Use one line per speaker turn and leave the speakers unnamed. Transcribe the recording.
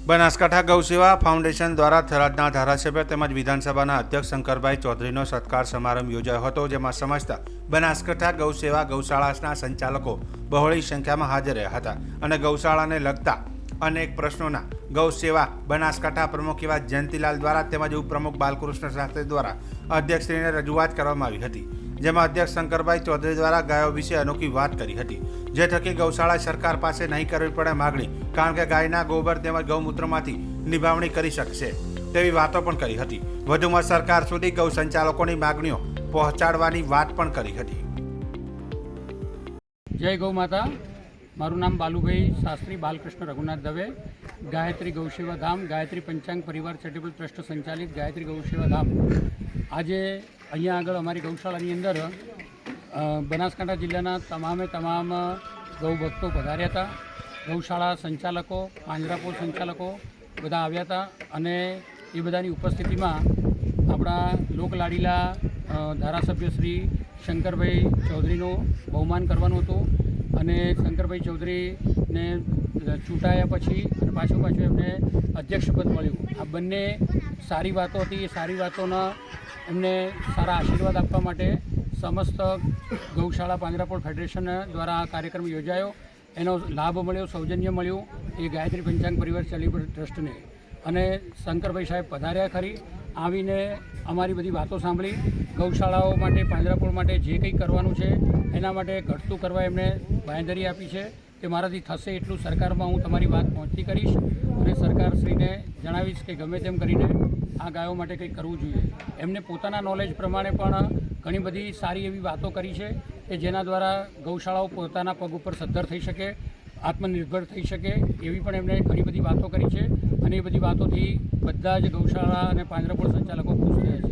Banaskantha ગૌસેવા foundation દ્વારા થરાદના ધારાસભ્ય તેમજ વિધાનસભાના અધ્યક્ષ શંકરભાઈ ચૌધરીનો સત્કાર સમારંભ યોજાયો હતો, જેમાં સમસ્ત બનાસકાંઠા ગૌસેવા ગૌશાળાના સંચાલકો બહોળી સંખ્યામાં હાજર રહ્યા હતા અને ગૌશાળાને લગતા અનેક પ્રશ્નોના ગૌસેવા બનાસકાંઠા પ્રમુખ એવા જયંતિલાલ દ્વારા તેમજ ઉપપ્રમુખ બાલકૃષ્ણ શાસ્ત્રી દ્વારા અધ્યક્ષશ્રીને રજૂઆત કરવામાં આવી હતી, જેમાં અધ્યક્ષ શંકરભાઈ ચૌધરી દ્વારા ગાયો વિશે અનોખી વાત કરી હતી, જે થકી ગૌશાળા સરકાર પાસે નહીં કરવી પડે માગણી, કારણ કે ગાયના ગોબર તેમજ ગૌમૂત્રમાંથી નિભાવણી કરી શકશે તેવી વાતો પણ કરી હતી। વધુમાં સરકાર સુધી ગૌ સંચાલકોની માગણીઓ પહોંચાડવાની વાત પણ કરી હતી।
જય ગૌ માતા। મારું નામ બાલુભાઈ શાસ્ત્રી બાલકૃષ્ણ રઘુનાથ દવે, ગાયત્રી ગૌસેવા ધામ ગાયત્રી પંચાંગ પરિવાર ચેરિટેબલ ટ્રસ્ટ સંચાલિત ગાયત્રી ગૌસેવા ધામ આજે અહીંયા આગળ અમારી ગૌશાળાની અંદર બનાસકાંઠા જિલ્લાના તમામ ગૌ ભક્તો પધાર્યા હતા। ગૌશાળા સંચાલકો, પાંજરાપોળ સંચાલકો બધા આવ્યા હતા અને એ બધાની ઉપસ્થિતિમાં આપણા લોકલાડીલા ધારાસભ્ય શ્રી શંકરભાઈ ચૌધરીનું બહુમાન કરવાનું હતું અને શંકરભાઈ ચૌધરીને ચૂંટાયા પછી અને પાછું એમને અધ્યક્ષપદ મળ્યું। આ બંને સારી વાતો હતી। એ સારી વાતોના એમને સારા આશીર્વાદ આપવા માટે સમસ્ત ગૌશાળા પાંજરાપોળ ફેડરેશન દ્વારા આ કાર્યક્રમ યોજાયો। એનો લાભ મળ્યો, સૌજન્ય મળ્યું એ ગાયત્રી પંચાંગ પરિવાર ચેરિટેબલ ટ્રસ્ટને। અને શંકરભાઈ સાહેબ પધાર્યા ખરી, આવીને અમારી બધી વાતો સાંભળી, ગૌશાળાઓ માટે પાંજરાપોળ માટે જે કંઈ કરવાનું છે એના માટે ઘટતું કરવા એમને બાંયધરી આપી છે કે મારાથી થશે એટલું સરકારમાં હું તમારી વાત પહોંચતી કરીશ અને સરકારશ્રીને જણાવીશ કે ગમે તેમ કરીને આ ગાયો માટે કંઈક કરવું જોઈએ। એમને પોતાના નોલેજ પ્રમાણે પણ ઘણી બધી સારી એવી વાતો કરી છે કે જેના દ્વારા ગૌશાળાઓ પોતાના પગ ઉપર સદ્ધર થઈ શકે, આત્મનિર્ભર થઈ શકે એવી પણ એમણે ઘણી બધી વાતો કરી છે અને એ બધી વાતોથી બધા જ ગૌશાળા અને પાંજરાપોળ સંચાલકો ખુશ થયા છે।